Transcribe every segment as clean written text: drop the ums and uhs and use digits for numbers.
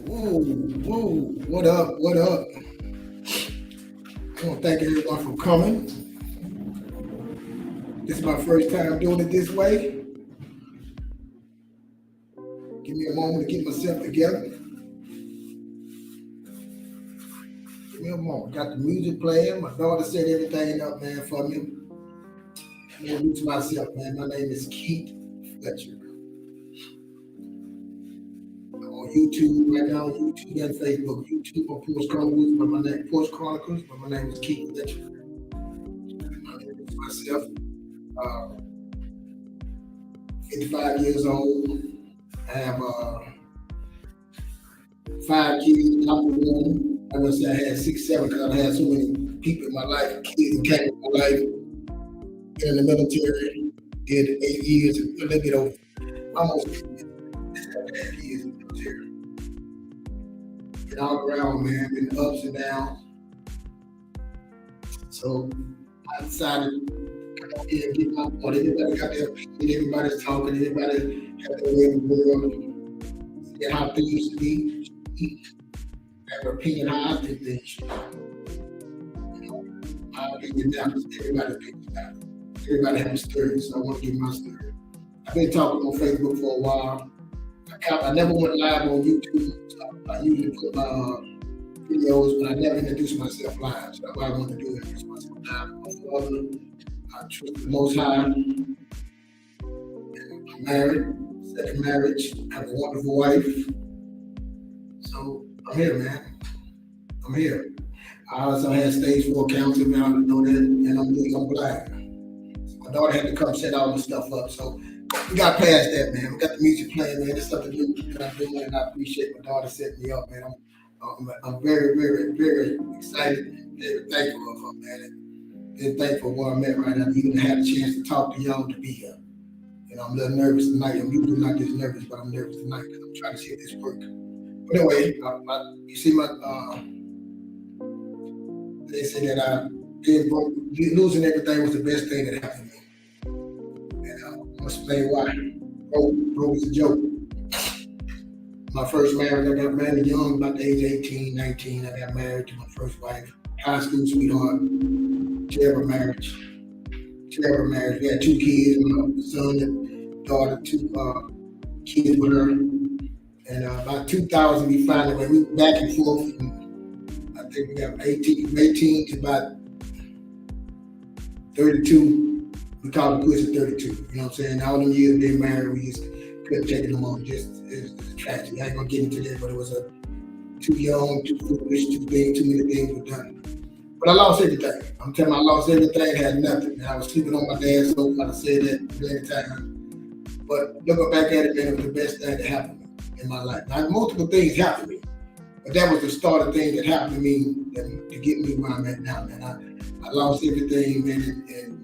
Whoa, whoa, what up, what up? I want to thank everyone for coming. This is my first time doing it this way. Give me a moment to get myself together. Give me a moment. Got the music playing. My daughter set everything up, man, for me. I'm going to introduce myself, man. My name is Keith Fletcher. I'm on YouTube right now, on YouTube and Facebook. YouTube on Porch Chronicles, but my name Porch Chronicles, but my name is Keith Fletcher. I'm introduce myself. Uh, 55 years old. I have 5 kids, top of one. I would say I had 6, 7 because I had so many people in my life, kids that came in my life. Been in the military, did 8 years, a little bit over, almost 8 years in the military. Been all around, man, been ups and downs. So I decided to come up here and get my point. Everybody got their opinion, everybody's talking, everybody has their way in the world, see how things used to be. Have an opinion how I think things should be. You know, my opinion now is everybody's opinion now. Everybody has a story, so I want to give my story. I've been talking on Facebook for a while. I never went live on YouTube. So I usually put my videos, but I never introduced myself live. So that's why I want to do it. Introduce myself live. I'm a father. I trust the Most High. I'm married, second marriage. I have a wonderful wife. So I'm here, man. I'm here. I also had stage 4 cancer, man. I know that, and I'm glad. My daughter had to come set all the stuff up, so we got past that, man. We got the music playing, man. It's something new that I'm doing, and I appreciate my daughter setting me up, man. I'm very, very, very excited and very thankful of her, man. And thankful for where I'm at right now, even to have a chance to talk to y'all to be here. You know, I'm a little nervous tonight. I'm usually not this nervous, but I'm nervous tonight because I'm trying to see if this works. But anyway, you see they say that being broke, losing everything was the best thing that happened to me. And I'm going to explain why. Broke is a joke. My first marriage, I got married young, about the age of 18, 19. I got married to my first wife, high school sweetheart, terrible marriage. Terrible marriage. We had 2 kids, my son and daughter, 2 kids with her. And about 2000, we finally went. We were back and forth. And I think we got 18 to about 32. We called it quits at 32. You know what I'm saying? All them years being married, we just couldn't take it no more. It was a tragedy. I ain't gonna get into that, but it was too young, too foolish, too big, too many things were done. But I lost everything. I'm telling you, I lost everything, had nothing. And I was sleeping on my dad's sofa. I said that many times. But looking back at it, man, it was the best thing that happened to me in my life. Now, multiple things happened to me, but that was the start of things that happened to me to get me where I'm at now, man. I lost everything, man, and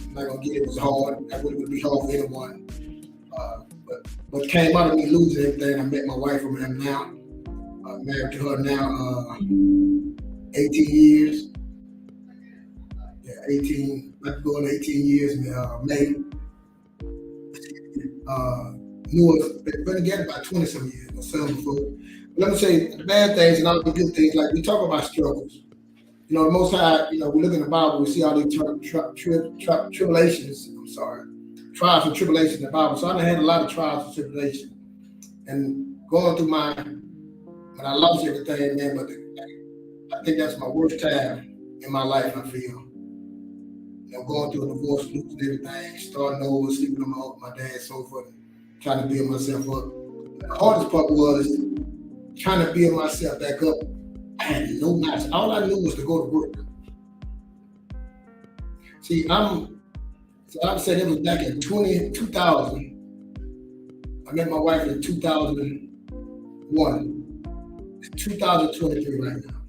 I'm not gonna get it was hard. That would be hard for anyone. But what came out of me losing everything, I met my wife around now. I'm married to her now 18 years. Yeah, 18, about going 18 years in May. Knew us, been together about 20 some years, my son before. But let me say the bad things and all the good things, like we talk about struggles. You know, the Most High, you know, we look in the Bible, we see all these tribulations, trials and tribulations in the Bible. So I done had a lot of trials and tribulations. And going through when I lost everything, man, but I think that's my worst time in my life, I feel. You know, going through a divorce, losing everything, starting over, sleeping on my dad's sofa, trying to build myself up. The hardest part was trying to build myself back up. I had no knowledge. All I knew was to go to work. See, I said it was back in 2000. I met my wife in 2001. It's 2023 right now.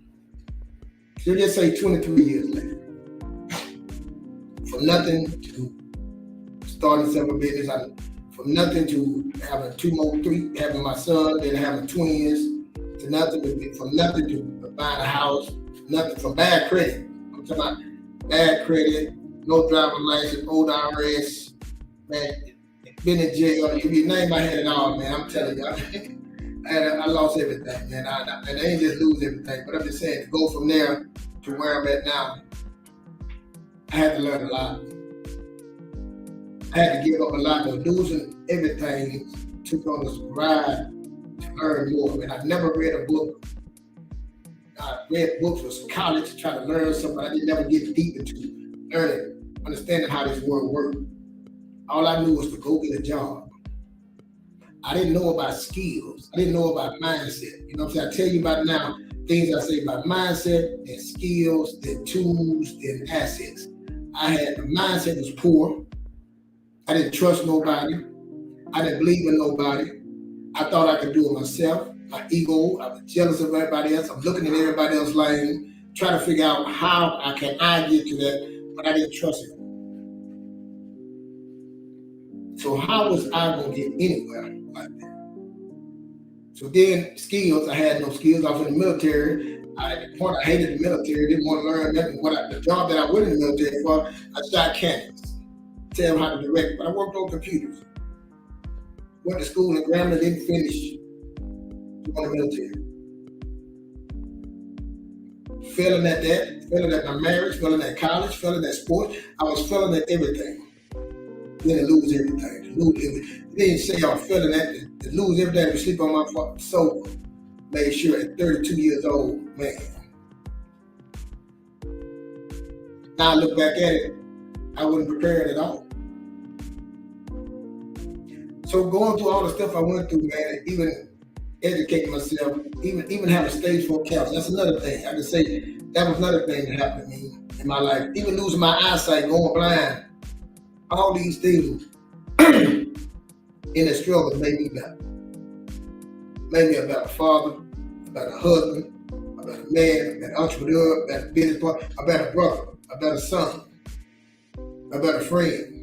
So just say 23 years later. From nothing to starting several business, from nothing to having my son, then having twins, to nothing, from nothing to buying a house, nothing from bad credit. I'm talking about bad credit, no driver's license, old IRS, man, been in jail. You be named, I had it all, man. I'm telling you. I lost everything, man. And I ain't just lose everything, but I'm just saying to go from there to where I'm at now, I had to learn a lot. I had to give up a lot, but losing everything took on this ride to learn more. Man, I've never read a book. I read books for college to try to learn something. I didn't never get deep into learning, understanding how this world worked. All I knew was to go get a job. I didn't know about skills. I didn't know about mindset. You know what I'm saying? I tell you about now, things I say about mindset, then skills, then tools, then assets. I had the mindset was poor. I didn't trust nobody. I didn't believe in nobody. I thought I could do it myself. My ego, I was jealous of everybody else. I'm looking at everybody else's lane, trying to figure out how I get to that, but I didn't trust it. So how was I going to get anywhere like that? So then skills, I had no skills. I was in the military. At the point I hated the military, didn't want to learn nothing. The job that I went in the military for, I shot cannons, tell them how to direct, but I worked on computers. Went to school in Grambling, didn't finish. On the military. Failing at that, failing at my marriage, failing at college, failing at sports. I was failing at everything. Then to lose everything. They didn't say I was failing at to lose everything, to sleep on my sofa. Made sure at 32 years old, man. Now I look back at it, I wasn't prepared at all. So going through all the stuff I went through, man, even educating myself, even having stage 4 cancer. That's another thing. I can say that was another thing that happened to me in my life. Even losing my eyesight, going blind, all these things in the struggle made me better. Made me a better father, a better husband, a better man, a better entrepreneur, a better business partner, a better brother, a better son, a better friend.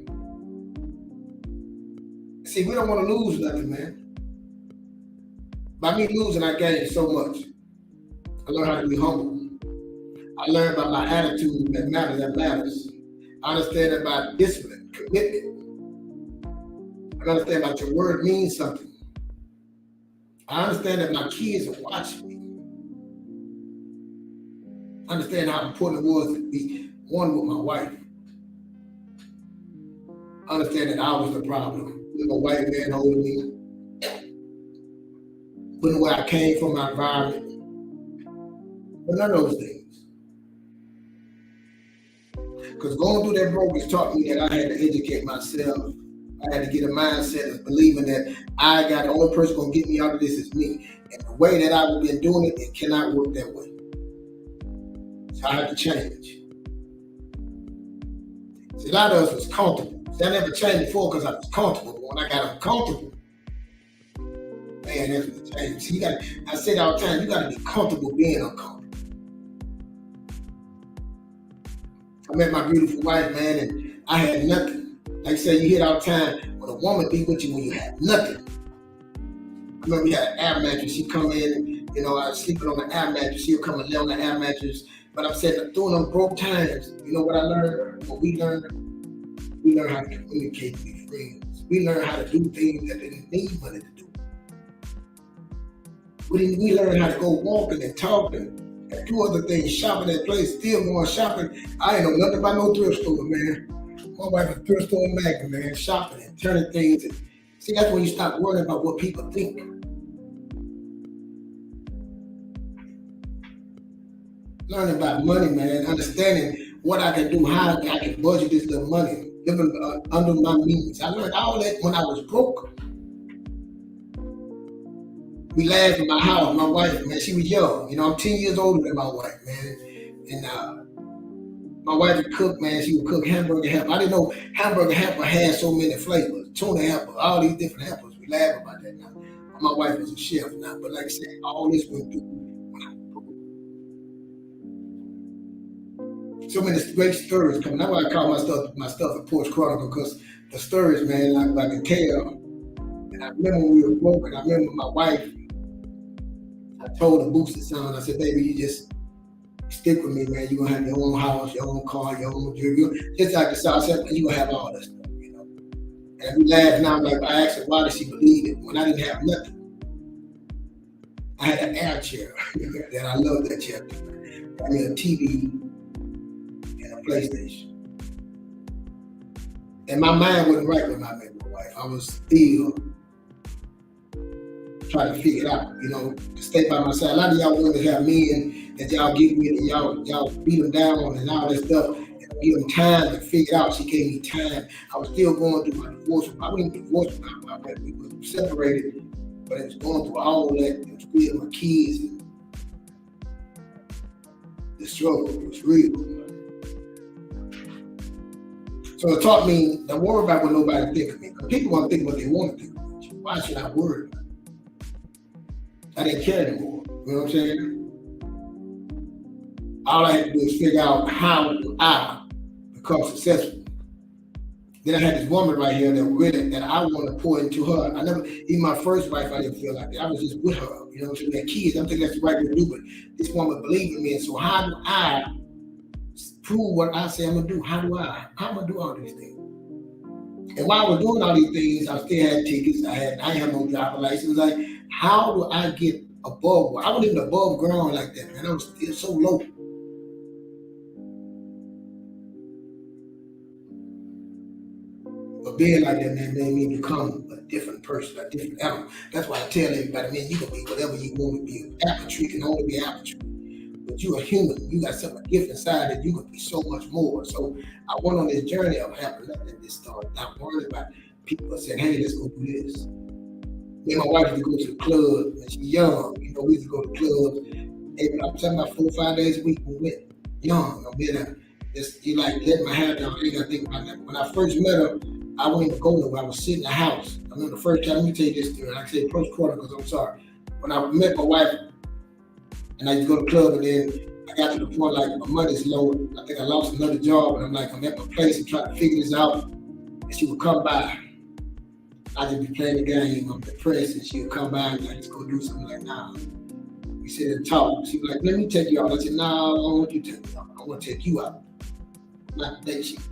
See, we don't want to lose nothing, man. By me losing, I gained so much. I learned how to be humble. I learned about my attitude that matters. I understand about discipline, commitment. I understand that your word means something. I understand that my kids are watching me. I understand how important it was to be one with my wife. I understand that I was the problem. A white man holding me. Wouldn't know where I came from, my environment. But none of those things. Because going through that brokers taught me that I had to educate myself. I had to get a mindset of believing that the only person going to get me out of this is me. And the way that I've been doing it cannot work that way. So I had to change. See, a lot of us was comfortable. See, I never changed before because I was comfortable. When I got uncomfortable, man, that's what changed. See, I say it all the time, you got to be comfortable being uncomfortable. I met my beautiful wife, man, and I had nothing. Like I say, you hear it all the time, when a woman be with you when you have nothing. I remember we had an air mattress. She come in, I was sleeping on the air mattress. She'll come and lay on the air mattress. But I'm saying, through them broke times, you know what I learned? What we learned? We learned how to communicate with these friends. We learned how to do things that didn't need money to do. We learned how to go walking and talking and do other things, shopping at place, still going shopping. I ain't know nothing about no thrift store, man. My wife is a thrift store magnet, man, shopping and turning things. And see, that's when you stop worrying about what people think. Learning about money, man, understanding what I can do, how I can budget this little money, living under my means. I learned all that when I was broke. We laughed in my house, my wife, man, she was young. I'm 10 years older than my wife, man. And my wife would cook, man, she would cook hamburger helper. I didn't know hamburger helper had so many flavors. Tuna helper, all these different helpers. We laugh about that now. My wife was a chef now, but like I said, all this went through when I was broke. So many great stories coming. That's why I call my stuff a Porch Chronicle, because the stories, man, I can tell. And I remember when we were broke, and I remember my wife, I told her Boosie son, I said, baby, you just stick with me, man. You're going to have your own house, your own car, your own jewelry. Just like the South, I said, you're going to have all that stuff, And we laugh now, like I asked her, why did she believe it when I didn't have nothing? I had an air chair, and I love that chair. I mean, a TV and a PlayStation. And my mind wasn't right when I met my wife. I was still trying to figure it out, to stay by my side. A lot of y'all women have men that y'all get with and y'all beat them down and all that stuff. And give them time to figure it out. She gave me time. I was still going through my divorce. I wasn't divorced with my wife. We were separated, but it was going through all that. It was with my kids. And the struggle was real. So it taught me, don't worry about what nobody think of me. People want to think what they want to think of me. Why should I worry about it? I didn't care anymore. You know what I'm saying? All I had to do is figure out how I become successful. Then I had this woman right here that I want to pour into her. Even my first wife, I didn't feel like that. I was just with her. You know what I'm saying? We had kids. I don't think that's the right way to do it. This woman believed in me. And so how do I prove what I say I'm going to do? How am I going to do all these things? And while I was doing all these things, I still had tickets. I didn't have no driver's license. Like, how do I get above? I wasn't even above ground like that, man. I was still so low. But being like that, man, made me become a different person, a different animal. That's why I tell everybody, man, you can be whatever you want to be. Apple tree can only be apple tree. But you're a human. You got something gift inside that you can be so much more. So I went on this journey of having nothing this start. Not worried about people saying, hey, let's go do this. Me and my wife used to go to the club when she's young. We used to go to clubs. I'm talking about 4 or 5 days a week. We went young. You like letting my hair down. I ain't got to think about that. When I first met her, I wouldn't even go nowhere. I was sitting in the house. I remember the first time, let me tell you this story. I say First Quarter because I'm sorry. When I met my wife, and I used to go to the club, and then I got to the point like my money's low. I think I lost another job, and I'm like, I'm at my place and trying to figure this out. And she would come by. I just be playing the game. I'm depressed, and she would come by and like, let's go do something. Like, nah. We sit and talk. She was like, let me take you out. I said, no, I don't want you to take me out. I want to take you out.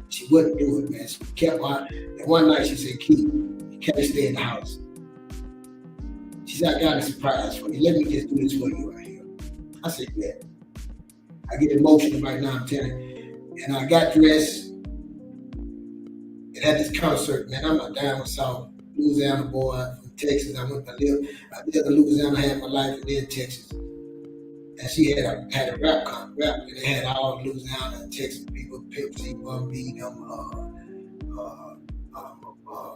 She wouldn't do it, man. She kept on. And one night she said, Keith, you can't stay in the house. She said, I got a surprise for you. Let me just do this for you right here. I said, yeah. I get emotional right now, I'm telling you. And I got dressed and had this concert, man. I'm a down south Louisiana boy from Texas. I lived in Louisiana half my life and then Texas. And she had a rap and they had all Louisiana and Texas people, Pimp C, Bun B, them,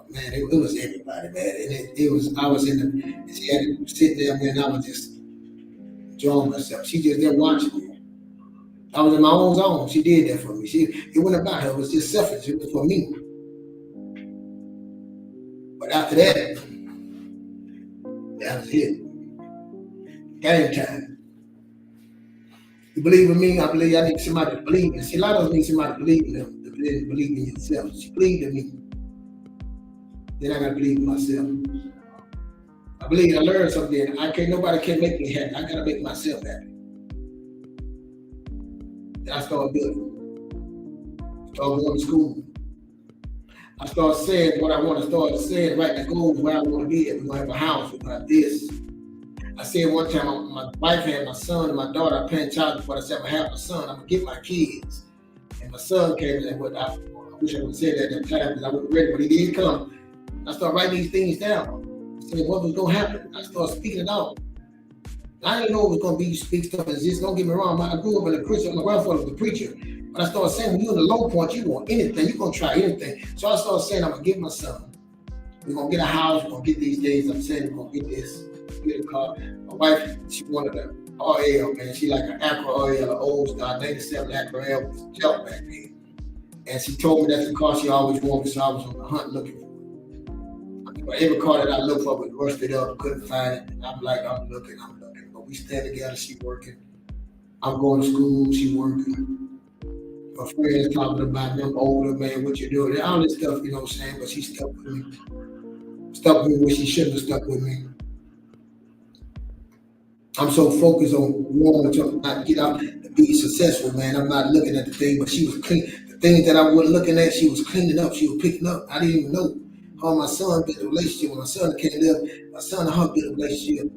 man, it was everybody, man. And I was and she had to sit there, man, I was just enjoying myself. She just there watching me. I was in my own zone. She did that for me. It wasn't about her. It was just selfish. It was for me. But after that was it. Game time. You believe in me? I believe I need somebody to believe in. See, a lot of us need somebody to believe in them, to believe in yourself. She believed in me. Then I gotta believe in myself. I believe I learned something. Nobody can make me happy. I gotta make myself happy. Then I started building. Started going to school. I started saying what I want to start saying, writing the goals where I want to be. We're going to have a house, we're going to have this. I said one time, my wife had my son and my daughter. I paying child support. I said, I'm going to have my son. I'm going to get my kids. And my son came and said, I wish I would have said that at that time because I wasn't ready, but he did come. I started writing these things down. I said, what was going to happen? I started speaking it out. I didn't know it was going to be you speak stuff as this. Don't get me wrong. I grew up in a Christian. My grandfather was a preacher. But I started saying, when you're in the low point, you want anything. You're going to try anything. So I started saying, I'm going to get my son. We're going to get a house. We're going to get these things. I'm saying we're going to get this. Get a car. My wife, she wanted an RL, man. She like an Acura RL, an old style, 97 Acura RL with jump back then. And she told me that's the car she always wanted, so I was on the hunt looking for it. But every car that I looked for was rusted up, couldn't find it. And I'm looking. But we stand together, she working. I'm going to school, she working. My friends talking about them older, man, what you doing? All this stuff, you know what I'm saying? But she stuck with me. Stuck with me when she shouldn't have stuck with me. I'm so focused on wanting to not get out and be successful, man. I'm not looking at the thing, but she was clean. The things that I wasn't looking at, she was cleaning up. She was picking up. I didn't even know. Her and my son built a relationship. When my son can't live, my son and her built a relationship.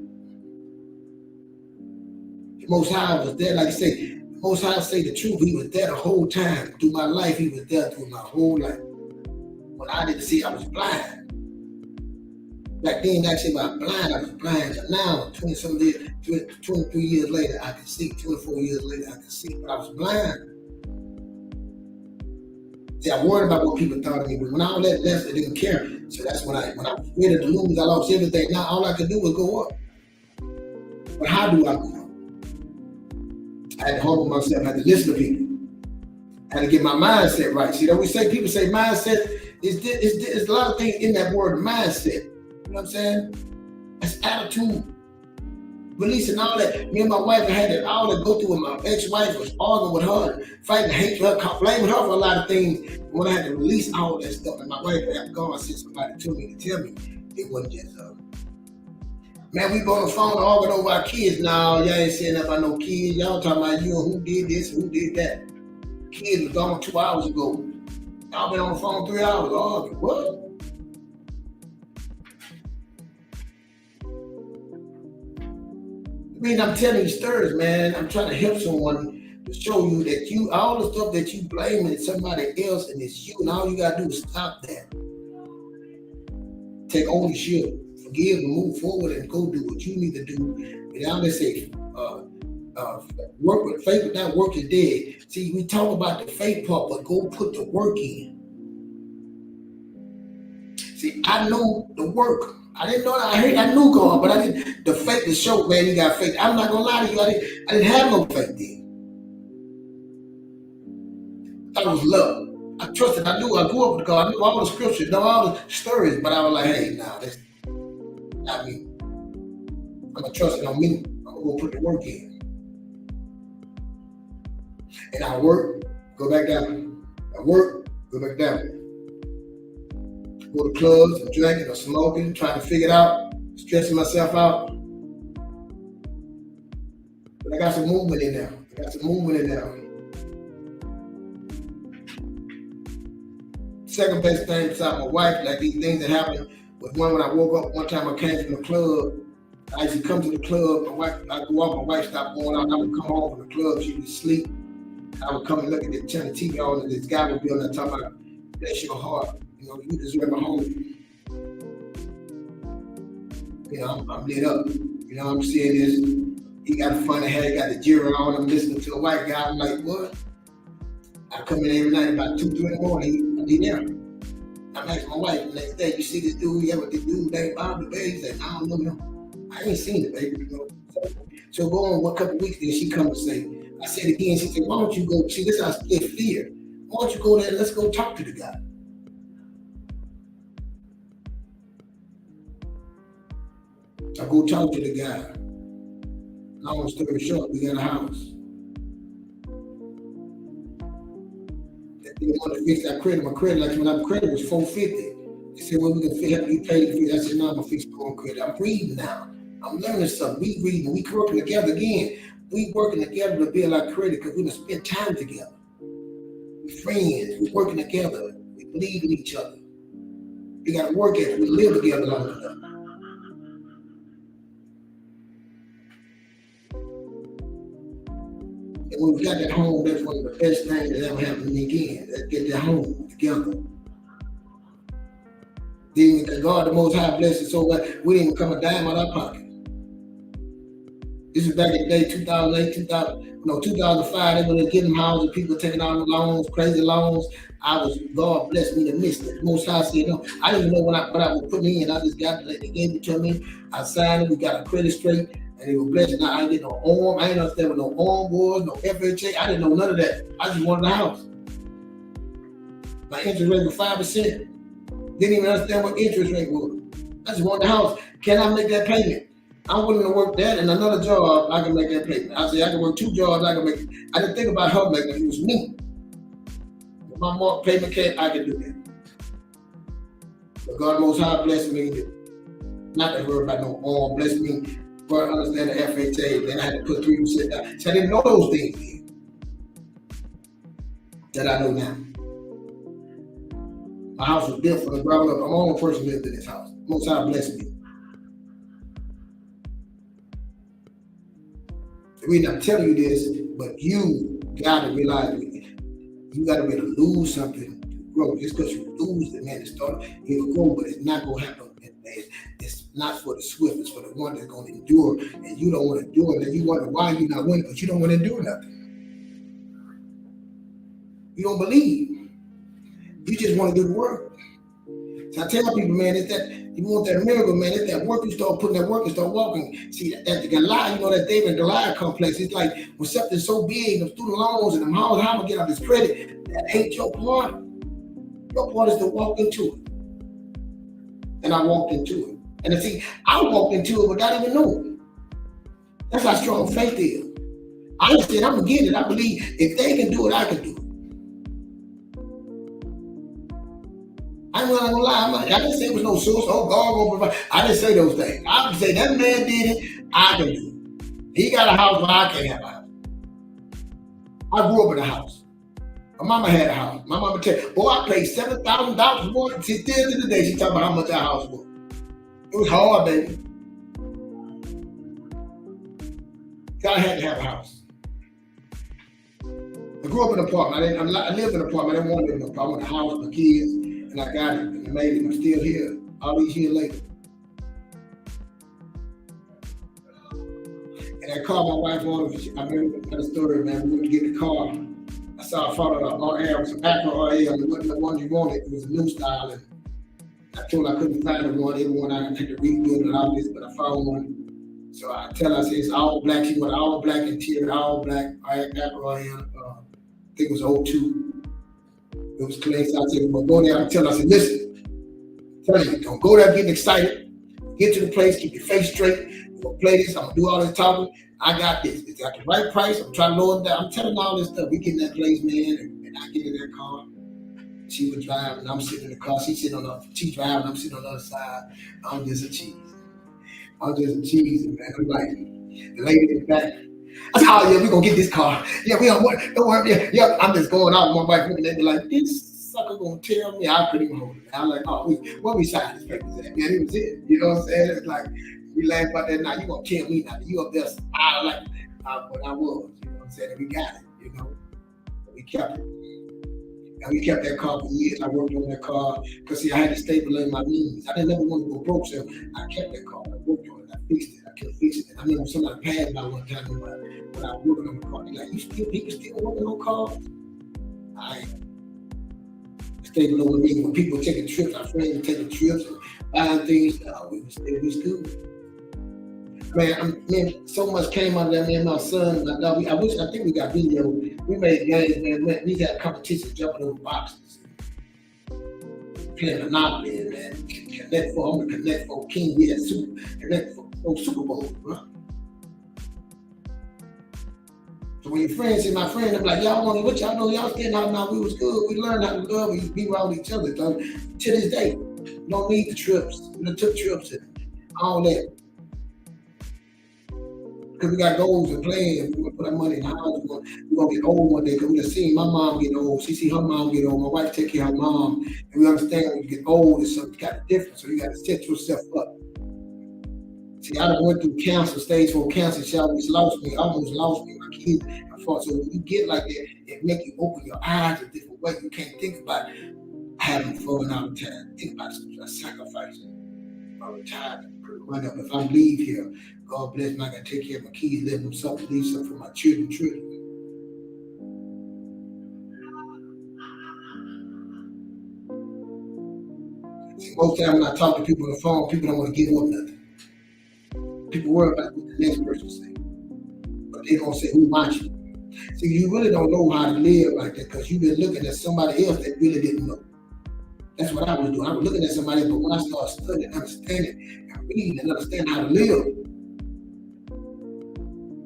The Most High was there, like I say, the Most High say the truth. He was there the whole time. Through my life, he was there through my whole life. When I didn't see, I was blind. Back then, actually, I was blind. But now, 23 years later, I can see. 24 years later, I can see. But I was blind. See, I worried about what people thought of me. But when all that left, I didn't care. So that's when I was ready to lose. I lost everything. Now all I could do was go up. But how do I go up? I had to humble myself. I had to listen to people. I had to get my mindset right. See, people say mindset. There's a lot of things in that word mindset. You know what I'm saying? That's attitude. Releasing all that. Me and my wife had it all to go through with my ex-wife, was arguing with her, fighting, hating her, blaming her for a lot of things. When I had to release all that stuff, and my wife had gone and sent somebody to me to tell me it wasn't just man, we go on the phone arguing over our kids now. Y'all ain't saying nothing about no kids. Y'all talking about you and who did this, who did that. Kids was gone 2 hours ago. Y'all been on the phone 3 hours arguing. What? I mean, I'm telling you stories, man. I'm trying to help someone to show you that all the stuff that you blaming somebody else and it's you, and all you gotta do is stop that. Take ownership, forgive and move forward and go do what you need to do. And I always say, work with faith without work is dead. See, we talk about the faith part, but go put the work in. See, I know the work. I didn't know that. I knew God, but I didn't. The faith to show, man, you got faith. I'm not gonna lie to you. I didn't have no faith then. I was love. I trusted. I knew. I grew up with God. I knew all the scriptures, know all the stories, but I was like, hey, nah, that's not me. I'm gonna trust it on me. I'm gonna put the work in. And I work, go back down. I work, go back down. Go to clubs and drinking or smoking, trying to figure it out, stressing myself out. But I got some movement in there. Second best thing besides my wife, like these things that happened, was when I woke up one time. I came from the club. I used to come to the club. I go out. My wife stopped going out. I would come home from the club. She would sleep. I would come and look at the turn the TV on, and this guy would be on there talking about, bless your heart. You know, you deserve a home. You know, I'm lit up. You know, I'm seeing this. He got a funny hair, he got the jewelry on. I'm listening to a white guy. I'm like, what? I come in every night about 2, 3 in the morning. I'll be there. I'm asking my wife the next day, you see this dude? Yeah, what this dude named Bobby, baby? He said, I don't know him. I ain't seen it, baby. You know? So go on a couple of weeks, then she come and say, I said again, she said, why don't you go, see, this is how I split fear. Why don't you go there and let's go talk to the guy? I go talk to the guy. Long story short, we got a house. They want to fix that credit. My credit, like when I'm credit was $450. They said, well, we can help you pay the fee. I said, no, I'm gonna fix my own credit. I'm reading now. I'm learning something. We reading. We working together again. We working together to build our credit because we gonna spend time together. We friends. We working together. We believe in each other. We gotta work at it. We live together long enough. And when we got that home, that's one of the best things that ever happened to me again. Let's get that home together. Then God, the Most High, blessed us so well, we didn't come a dime out of our pocket. This is back in the day, 2008, 2005. They were getting houses, people taking out loans, crazy loans. God blessed me to miss it. The Most High said, no, I didn't even know what I was putting in. I just got it. They gave it to me. I signed it. We got a credit straight. And they were blessed. Now I didn't get no arm. I didn't understand what no arm was, no FHA. I didn't know none of that. I just wanted the house. My interest rate was 5%. Didn't even understand what interest rate was. I just wanted the house. Can I make that payment? I'm willing to work that and another job. I can make that payment. I said I can work 2 jobs. I can make. I didn't think about her making it. It was me. If my mark payment came, I could do that. But God Most High blessed me. Not to worry about no arm. Bless me. But I understand the FHA, then I had to put 3% down. So I didn't know those things then that I know now. My house was built from the ground up. I'm the only person lived in this house. Most High blessed me. The reason I'm telling you this, but you gotta realize you gotta be able to lose something to grow. Just because you lose it, man, it'll grow, but it's not gonna happen. It's not for the swift, it's for the one that's gonna endure, and you don't want to endure it, and you wonder why you're not winning, but you don't want to endure nothing. You don't believe. You just want to do the work. So I tell people, man, it's that you want that miracle, man. It's that work. You start putting that work and start walking. See, that Goliath, you know, that David and Goliath complex. It's like when something's so big, the student loans and the house, how I'm gonna get out this credit? That ain't your part. Your part is to walk into it. And I walked into it. And see, I walked into it without even knowing. That's how strong faith is. I said, I'm gonna get it. I believe if they can do it, I can do it. I'm not gonna lie. I didn't say it was no source. Oh, God gonna provide. I didn't say those things. I would say that man did it. I can do it. He got a house, but I can't have a house. I grew up in a house. My mama had a house. My mama tell me, boy, I paid $7,000 for it. Still to the day, she talking about how much that house was. It was hard, baby. God had to have a house. I grew up in an apartment. I lived in an apartment. I didn't want to live in an apartment. I wanted a house, my kids. And I got it, and I made it. I'm still here, all these years later. And I called my wife on. I remember the story, man. We went to get the car. I saw a photo of RL, it was an Acura RL. It wasn't the one you wanted. It was a new style. And I told her I couldn't find the one. Everyone I had to rebuild and all this, but I found one. So I tell her, I said, it's all black. She went all black interior, all black Acura RL. I think it was 02. It was clean. So I said, we'll go there. I tell her, I said, listen, tell you, don't go there getting excited. Get to the place, keep your face straight. We're gonna play this. I'm gonna do all this talking. I got this. It's got the right price. I'm trying to lower it down. I'm telling her all this stuff. We get in that place, man, and I get in that car. She was driving, I'm sitting in the car. She's driving, I'm sitting on the other side. I'm just a cheese. Man. I'm like, the lady in the back. I said, oh yeah, we're gonna get this car. Yeah, we don't worry. Yeah, I'm just going out. My wife looking at me like, this sucker gonna tell me I couldn't even hold it. I'm like, oh, what we signed this paper at? Man, it was it. You know what I'm saying? It's like, we laugh about that now. You gonna tell me now. You up there, but I was. You know what I'm saying? And we got it, you know. We kept it. And we kept that car for years. I worked on that car because see, I had to stabilize my knees. I didn't never want to go broke, so I kept that car. I worked on it. I fixed it. I kept fixing it. I remember somebody passed by one time when I was working on the car. They're like, people still working on cars? I stayed over me. When people were taking trips, our friends were taking trips and buying things, we was good. Man, so much came out of that. Me and my son, my dog. I think we got video. We made games, man. We had competitions jumping over boxes, playing Monopoly, man. Connect Four, I'm the Connect Four King. We had Connect Four Super Bowl, bro. So when your friends see my friend, I'm like, y'all want what y'all know? Y'all getting out now. We was good. We learned how to love. We be around each other. To this day, we don't need the trips. We took trips and all that. Because we got goals and plans. We're going to put our money in the house. We're going to get old one day. Because we just seen my mom get old. She see her mom get old. My wife take care of her mom. And we understand when you get old, it's something kind of different. So you got to set yourself up. See, I done went through cancer, stage 4 cancer. She almost lost me. My kids. So when you get like that, it make you open your eyes a different way. You can't think about having fun all the time. Think about sacrificing all the time. Run up. If I leave here, God bless me, I gotta take care of my kids, live them something, leave something for my children. See, most times when I talk to people on the phone, people don't want to give up nothing. People worry about what the next person say. But they don't say who wants you. See, you really don't know how to live like that because you've been looking at somebody else that really didn't know. That's what I was doing. I was looking at somebody, but when I started studying, understanding, and reading and understanding how to live,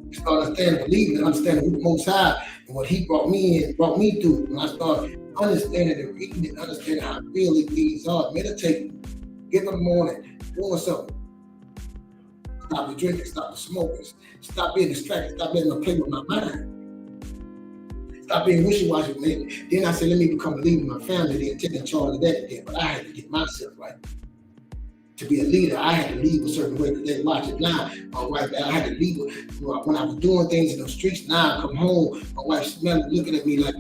I started understanding, believing, and understanding who the Most High and what He brought me through. When I started understanding and reading and understanding how really things are, meditating, get up in the morning, doing something. Stop the drinking, stop the smoking, stop being distracted, stop letting them play with my mind. Stop being wishy-washy, man. Then I said, let me become a leader in my family, then take charge of that then. But I had to get myself right. To be a leader, I had to lead a certain way. Because they watch it now. My wife, I had to lead when I was doing things in the streets. Now I come home, my wife smelling, looking at me like,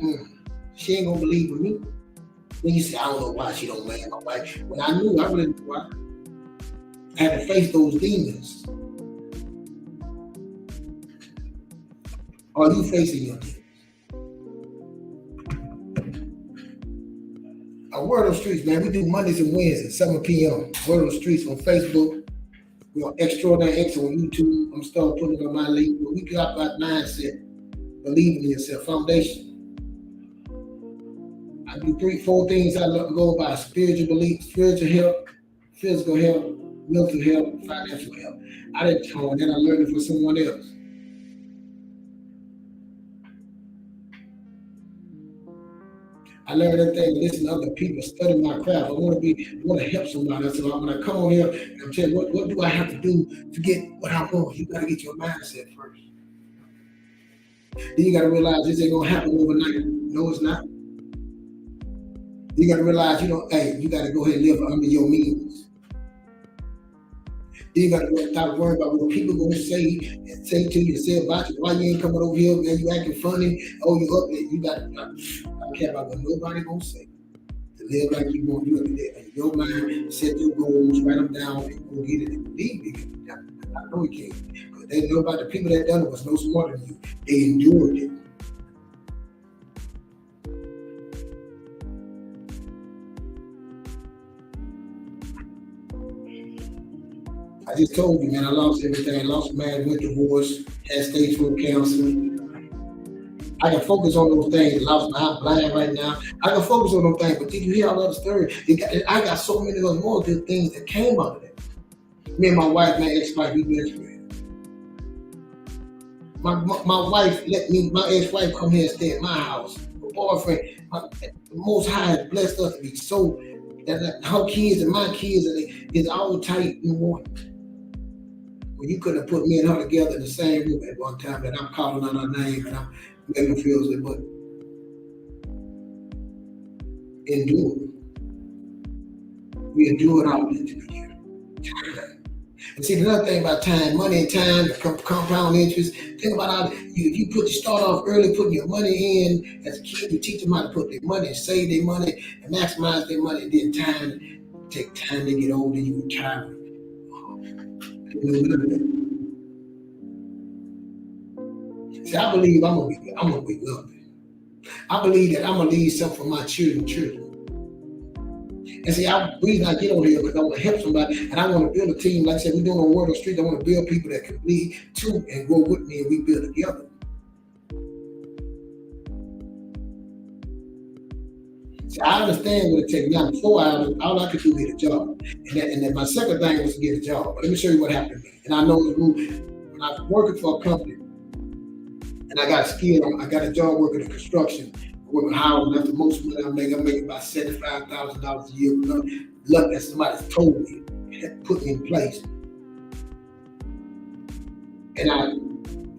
she ain't gonna believe in me. When you say, I don't know why she don't marry my wife. When I knew, I really knew why. I had to face those demons. Are you facing your demons? Word on the Streets, man. We do Mondays and Wednesdays, 7 p.m. Word on the Streets on Facebook. We're on Extraordinary X on YouTube. I'm starting putting it on my link. But we got about mindset, believing in yourself, foundation. I do 3-4 things I love to go by: spiritual belief, spiritual health, physical health, mental health, financial health. I didn't tell them, then I learned it from someone else. I learned everything, listen to other people, study my craft. I want to help somebody. So when I come on here and I'm telling you, what do I have to do to get what I want? You got to get your mindset first. Then you got to realize this ain't going to happen overnight. No, it's not. You got to realize you got to go ahead and live under your means. Then you got to stop worrying about what people going to say to you, say about you. Why you ain't coming over here, man? You acting funny. Oh, you up there. You got to, I don't care about what nobody going to say. To live like you want to do it. In your mind, set your goals, write them down, and go get it. And believe me, I know you can. Because they know about the people that done it was no smarter than you. They endured it. I just told you, man, I lost everything. I lost a man, went divorced, had stage 4 cancer. I can focus on those things. Lost my eye, blind right now. I can focus on those things, but did you hear all the other stories? I got so many of those more good things that came out of that. Me and my wife, my ex-wife, we best friends. My wife let me, my ex-wife come here and stay at my house. My boyfriend, the Most High has blessed us to be so, that her kids and my kids is all tight in one. Well, you couldn't have put me and her together in the same room at one time that I'm calling on her name and I'm making her feel good, but endure. We endured all that together. And see, another thing about time, money and time, compound interest. Think about how you start off early putting your money in. As a kid, you teach them how to put their money and save their money and maximize their money. And then take time to get older, you retire. See, I believe I'm gonna be wealthy. I believe that I'm gonna leave something for my children. And see, the reason I get on here because I want to help somebody and I want to build a team. Like I said, we're doing on Word on the Street. I want to build people that can lead too and grow with me and we build together. See, I understand what it takes. Now, before all I could do was get a job. And then my second thing was to get a job. But let me show you what happened to me. And I know when I was working for a company and I got a skill, I got a job working in construction. Working hard, that's the most money I'm making about $75,000 a year. Luck that somebody's told me, put me in place. And I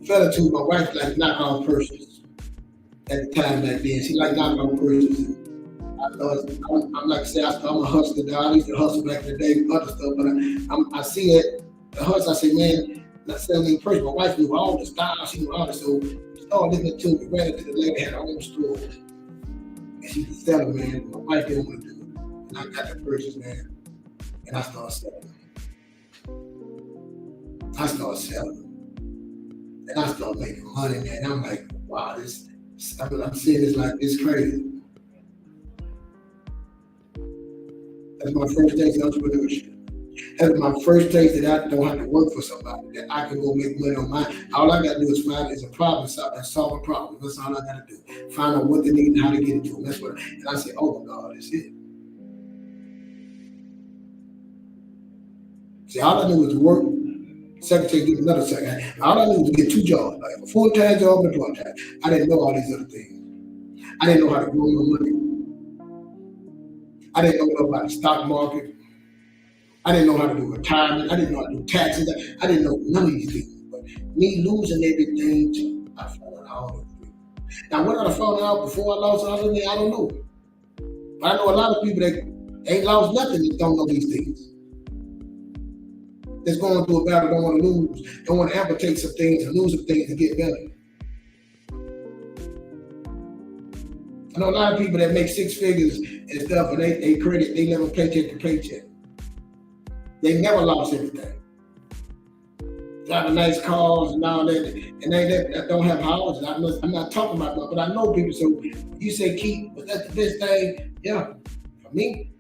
fell into my wife like knock on purses at the time back then. She like knock on purses. I'm like I said, I'm a hustler. I used to hustle back in the day with other stuff, but I see it, the hustle. I say, man, not selling any purse. My wife knew all the styles, she knew all the, so started listening to me, ran into the lady, had her own store. And she was selling, man. My wife didn't want to do it. And I got the purchase, man. And I started selling. And I started making money, man. And I'm like, wow, I'm seeing this like this crazy. That's my first taste of entrepreneurship. That's my first taste that I don't have to work for somebody, that I can go make money on mine. All I got to do is find a problem, solve a problem. That's all I got to do. Find out what they need and how to get it to them. That's what. And I say, oh my God, that's it. See, all I knew was to work. Secretary get another secretary. All I knew was to get 2 jobs, like a full-time job and a part-time. I didn't know all these other things. I didn't know how to grow my money. I didn't know about the stock market. I didn't know how to do retirement. I didn't know how to do taxes. I didn't know none of these things. But me losing everything, I found out all of it. Now, what I found out before I lost all of them, I don't know. But I know a lot of people that ain't lost nothing that don't know these things. That's going through a battle, don't want to lose, don't want to amputate some things and lose some things to get better. I know a lot of people that make six figures and stuff, and they live on paycheck to paycheck. They never lost anything. Driving nice cars and all that, and they that don't have houses. I'm not talking about that, but I know people. So you say keep, but that's the best thing. Yeah, for me.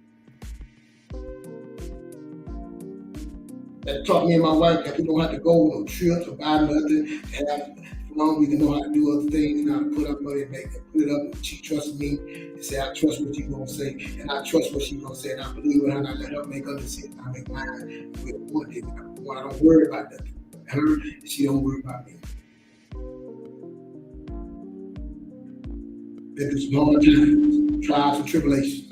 That taught me and my wife that we don't have to go on trips or buy nothing. And as long as we can know how to do other things and how to put up money and make it, put it up. And she trusts me and say, I trust what you're gonna say, and I trust what she's gonna say, and I believe her, and I let her make other decisions. I make mine. We one day. I don't worry about that. Her, and she don't worry about me. Been through some hard times, trials and tribulations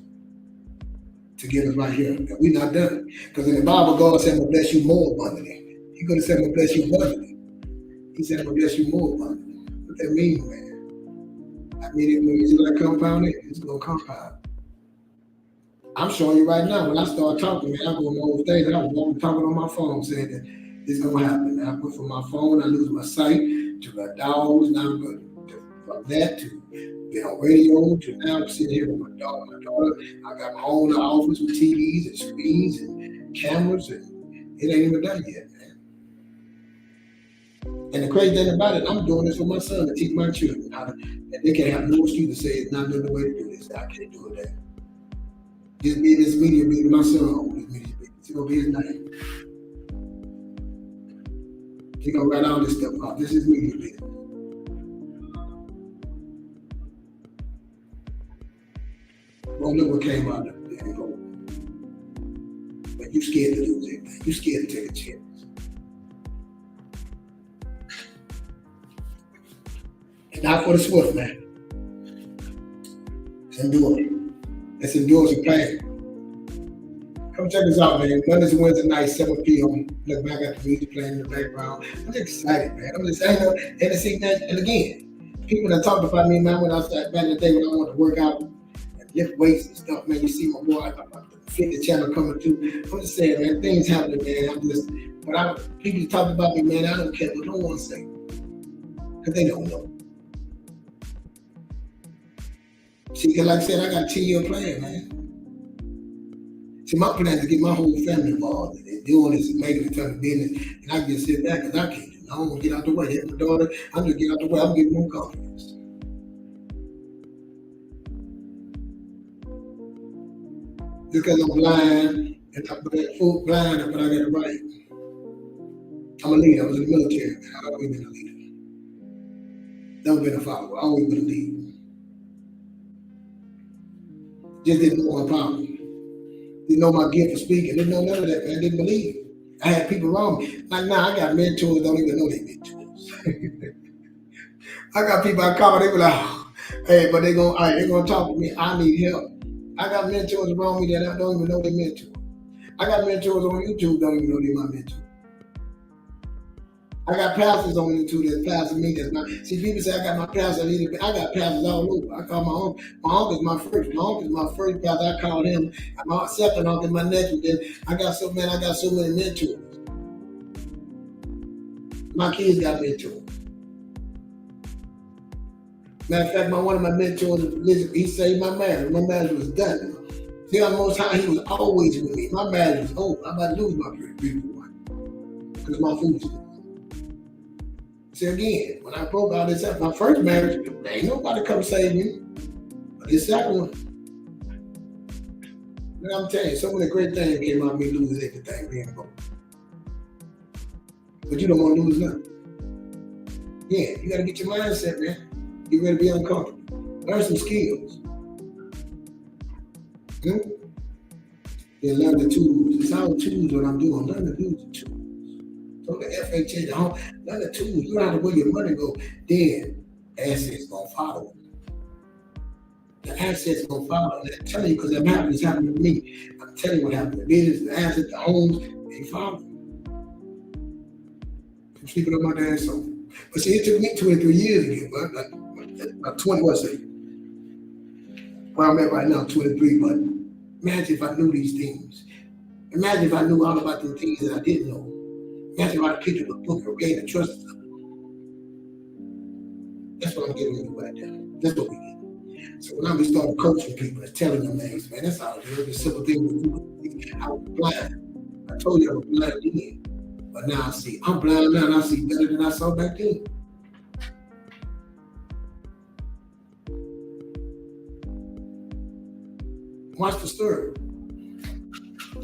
to get us right here. And we're not done. Because in the Bible, God said, I'm going to bless you more abundantly. He could have said, I'm going to bless you abundantly. He said, I'm going to bless you more abundantly. What that mean, man? I mean, it's going to compound it. It's going to compound. I'm showing you right now, when I start talking, man, I go on those things. I was talking on my phone saying that it's going to happen. I went from my phone, I lose my sight, to my dogs, now I'm going from that to being on radio, to now I'm sitting here with my daughter. I got my own office with TVs and screens and cameras, and it ain't even done yet, man. And the crazy thing about it, I'm doing this for my son to teach my children how to, and they can't have no excuse to say it's not another way to do this. I can't do it that. This media business, my son owns this media business. It's going to be his name. He's going to write all this stuff off. This is media business. Well, look what came out of it. But you scared to lose anything. You scared to take a chance. It's not for the swift, man. It's enduring. Let's endure some pain. Come check us out, man. Mondays and Wednesday night, 7 p.m. Look back at the music playing in the background. I'm just excited, man. I'm just saying, and see that. And again, people that talked about me, man, when I started back in the day when I wanted to work out and lift weights and stuff, man. You see my boy, the fitness channel coming through. I'm just saying, man, things happening, man. I'm just, people talk about me, man. I don't care what no one say, because they don't know. See, because like I said, I got a 10-year plan, man. See, my plan is to get my whole family involved in doing this and making it family business. And I can just sit back because I can't. I don't want to get out the way. Hit my daughter. I'm just get out the way. I'm getting more confidence. Just because I'm blind, and I'm full blind, but I got it right. I'm a leader. I was in the military, man. I've always been a leader. Never been a follower. I've always been a leader. Just didn't know my power. Didn't know my gift for speaking. Didn't know none of that, man. Didn't believe it. I had people around me. Like now, I got mentors, don't even know they mentors. I got people I call, they be like, oh, hey, but they gonna talk to me. I need help. I got mentors around me that I don't even know they mentor. I got mentors on YouTube, don't even know they my mentor. I got pastors on YouTube that pastor me. That's not. See, people say I got my pastor. I got pastors all over. I call my uncle. My uncle's my first. My uncle's my first pastor. I called him. My second uncle, my nephew. Then I got so many mentors. My kids got mentors. Matter of fact, one of my mentors, he saved my marriage. My marriage was done. See, on the Most High, he was always with me. My marriage was over. I'm about to lose my beautiful wife because my foolishness. See, again, when I broke all this up, my first marriage, there ain't nobody come save me. But this second one, and I'm telling you, some of the great things came out of me losing everything being broke. But you don't want to lose nothing. Yeah, you got to get your mindset, man. You got to be uncomfortable. Learn some skills. Then learn the tools. It's all tools what I'm doing. Learn to use the tools. So the FHA, the home, learn the tools. Learn how to where your money go. Then assets gonna follow. The assets gonna follow. And I'm telling you, because that happened, it's happening to me. I'm telling you what happened. The business, the assets, the homes, they follow. I'm sleeping on my dad's sofa. But see, it took me 23 years to get, but about 20, what's it? Where I'm at right now, 23, but imagine if I knew these things. Imagine if I knew all about the things that I didn't know. Imagine if I picked up a book and read and trusted them. That's what I'm getting into right there. That's what we get. So when I be starting coaching people, it's telling them things, man, that's all it is. The simple thing we do. I was blind. I told you I was blind then. But now I see. I'm blind now and I see better than I saw back then. Watch the story.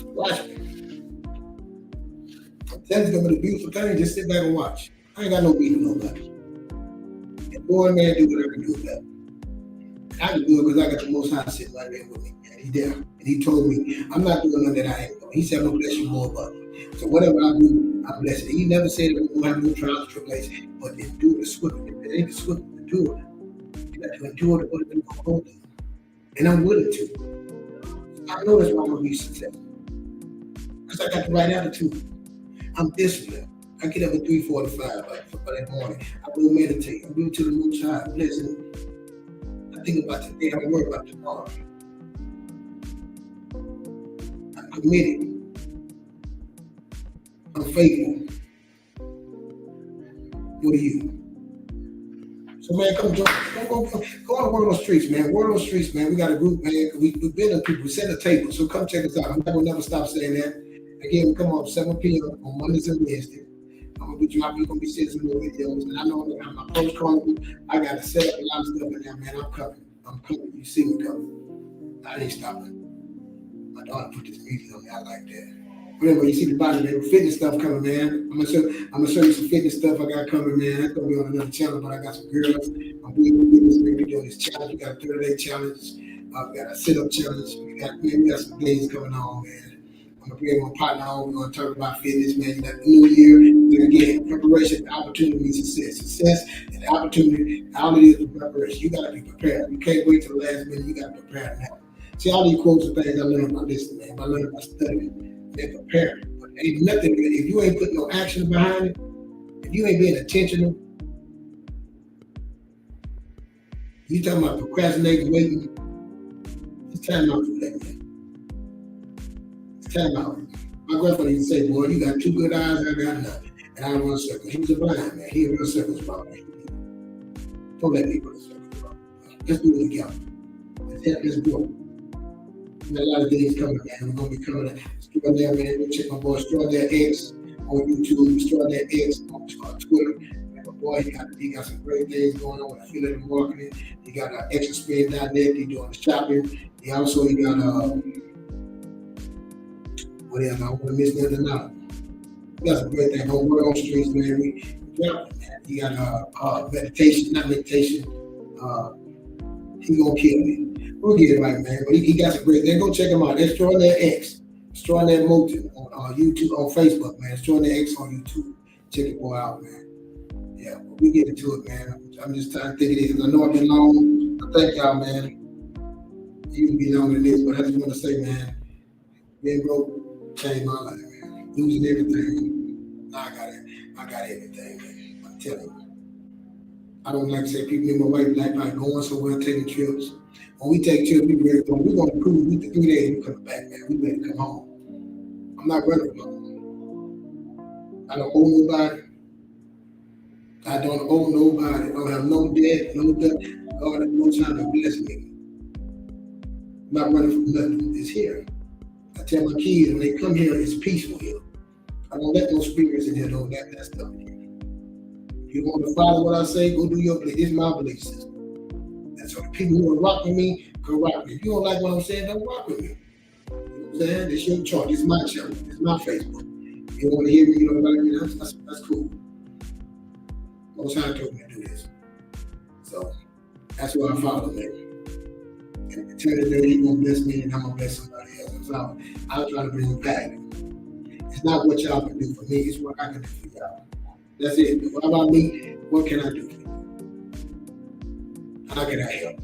Watch me. I'm telling you, the beautiful thing, just sit back and watch. I ain't got no beef with nobody. And boy, man, do whatever you do about it. I can do it because I got the Most High sitting right there with me, man. He's there. And he told me, I'm not doing nothing that I ain't doing. He said, I'm going to bless you more abundantly. So whatever I do, I'm blessed. He never said that we're going to have no trials or tribulations, but endure the swift. If it ain't the swift, endure it. You got to endure what you're going to do. And I'm willing to. I know that's why I'm going to be successful. Because I got the right attitude. I'm disciplined. I get up at 3:45 for that morning. I go meditate. I go to the Most High. Listen. I think about today. I don't worry about tomorrow. I'm committed. I'm faithful. What are you? So man, come join. Go on Word on the Streets, man. Word on the Streets, man. We got a group, man. We've been a people. We set a table. So come check us out. I'm not gonna never stop saying that. Again, we come on 7 p.m. on Mondays and Wednesdays. I'm gonna be dropping. We're gonna be seeing some more videos. And I know that I'm my post chronicle. I got to set up a lot of stuff in there, man. I'm coming. I'm coming. You see me coming. I ain't stopping. My daughter put this music on me. I like that. Whatever, you see the body, man. Fitness stuff coming, man. I'm gonna show you some fitness stuff I got coming, man. That's gonna be on another channel, but I got some girls. I'm doing fitness. We're doing this challenge. We got a 30-day challenge. We got a sit-up challenge. We got some things coming on, man. I'm gonna bring my partner on. We're gonna talk about fitness, man. You got the new year. And again, preparation, opportunity means success. Success and opportunity, all it is preparation. You gotta be prepared. You can't wait till the last minute. You gotta prepare now. See, all these quotes and things I learned about this, man. I learned by studying. They're prepared. But ain't nothing, if you ain't putting no action behind it, if you ain't being intentional, you talking about procrastinating, waiting, it's time out for that, man. It's time out. My grandfather used to say, boy, you got two good eyes, I got nothing. And I run circles. He was a blind man. He run circles about me. Don't let me run circles about me. Let's do it together. Let's grow. A lot of things coming, man. We're gonna be coming. Extraordinary, man. Go check my boy Extraordinary X on YouTube. Extraordinary X on Twitter. And my boy, he got some great things going on with affiliate marketing. He got extraspin.net. He doing the shopping. He got what else? I don't want to miss nothing out. He got some great things on Word on the Streets, man. He got meditation, not meditation. He gonna kill me. We'll get it right, man. But he got some great things. Go check him out. Extraordinary X, Extraordinary Motion on YouTube, on Facebook, man. Extraordinary X on YouTube. Check it boy out, man. Yeah, we get into it, man. I'm just trying to think it is. I know I've been long. I thank y'all, man. You can be longer than this, but I just want to say, man, being broke changed my life, man. Losing everything. Now I got everything, man. I'm telling you. I don't like to say people in my wife like going somewhere, taking trips. When we take trips, we're going to cruise. We 3 days, we come back, man. We ready to come home. I'm not running from home. I don't owe nobody. I don't owe nobody. I don't have no debt, no debt. God has no time to bless me. I'm not running from nothing. It's here. I tell my kids when they come here, it's peaceful here. I don't let no spirits in here, don't let that stuff in here. If you want to follow what I say, go do your belief. This is my belief system. And so the people who are rocking me, go rock me. If you don't like what I'm saying, don't rock with me. You know what I'm saying? This your choice. This is my channel. This is my Facebook. If you don't want to hear me, you don't like me, that's cool. Most High told me to do this. So that's why I follow me. And eternity, he's going to bless me and I'm going to bless somebody else. So I'm trying to bring it back. It's not what y'all can do for me, it's what I can do for y'all. That's it. What about me? What can I do for you? How can I help?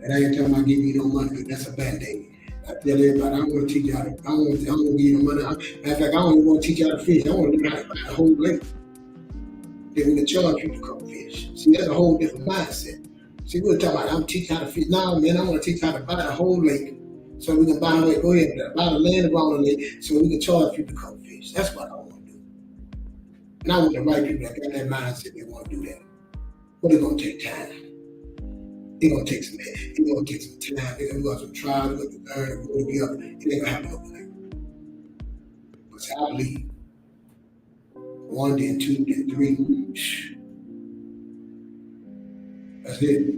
And I ain't talking about giving you no money because that's a band-aid. I tell everybody, I don't want to teach y'all. I don't want to give you no money. Matter of fact, I don't even want to teach y'all to fish. I want to learn how to buy a whole lake. then we can charge you to come fish. See, that's a whole different mindset. See, we're talking about I'm teaching how to fish. Now, man, I want to teach how to buy the whole lake. So we can buy the lake, go ahead and buy the land around the lake so we can charge you to come fish. That's what I want to do. And I want the right people that got that mindset they want to do that. But it's gonna take time. It's gonna take some time. It's gonna go some trials, it's gonna learn, it's gonna be up. It ain't gonna happen overnight. But see, I believe 1, then 2, then 3. That's it.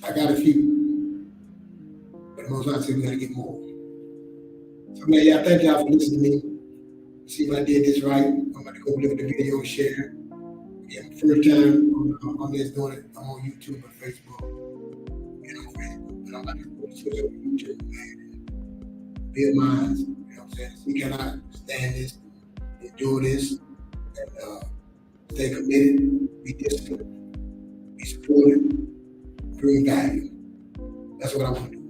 I got a few, but most likely we gotta get more. So man, yeah, thank y'all for listening to me. See if I did this right. I'm gonna go look at the video and share. Yeah, first time I'm just doing it. I'm on YouTube and Facebook. And on Facebook. And I'm about to go to social YouTube, man. Build minds. You know what I'm saying? We cannot stand this and do this and stay committed, be disciplined, be supported, bring value. That's what I want to do.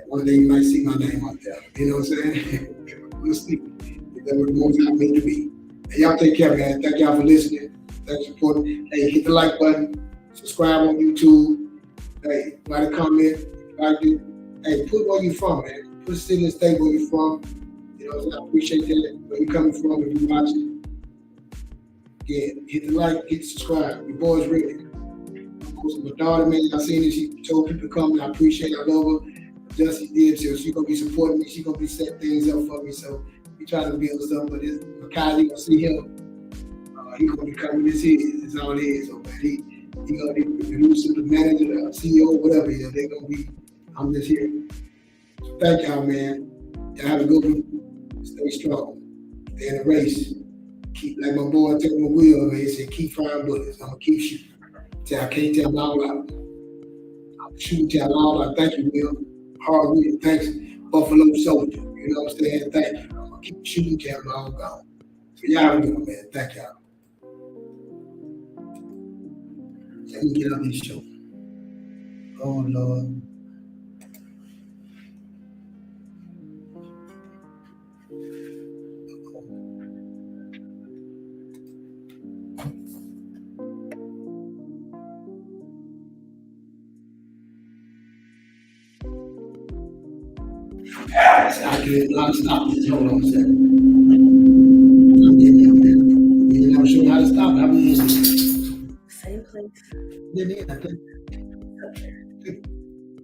One day you might see my name out there. You know what I'm saying? We'll see. That's what the most I meant to be. And y'all take care, man. Thank y'all for listening. Thanks for supporting. Hey, hit the like button. Subscribe on YouTube. Hey, write a comment. Like it. Hey, put where you from, man. Put city and state where you from. You know, I appreciate that. Where you coming from, if you watching. Yeah, hit the like, hit the subscribe. Your boy's ready. My daughter, man, I seen it. She told people to come, and I appreciate it. I love her. Justy did, so she's gonna be supporting me. She's gonna be setting things up for me. So we try to build stuff, but it's Makai, you gonna see him. He gonna be coming this year. That's all it is. So man, he gonna be the producer, the manager, the CEO, whatever. Yeah, they're gonna be. I'm just here. So thank y'all, man. Y'all have a good one. Stay strong. Stay in the race. Keep like my boy told my Will, man. He said, keep firing bullets. I'm gonna keep shooting. I can't tell them all out. I'm shooting till I'm all out. Thank you, Will. Hard work. Thanks, Buffalo Soldier. You know what I'm saying? Thank you. I'm gonna keep shooting till I'm all gone. So y'all have a good one, man. Thank y'all. Let me get on this show. Oh Lord. I can't stop this. Hold on a second. I'm getting it, man. You never show me how to stop it. I'm listening. Same place. Yeah, I think.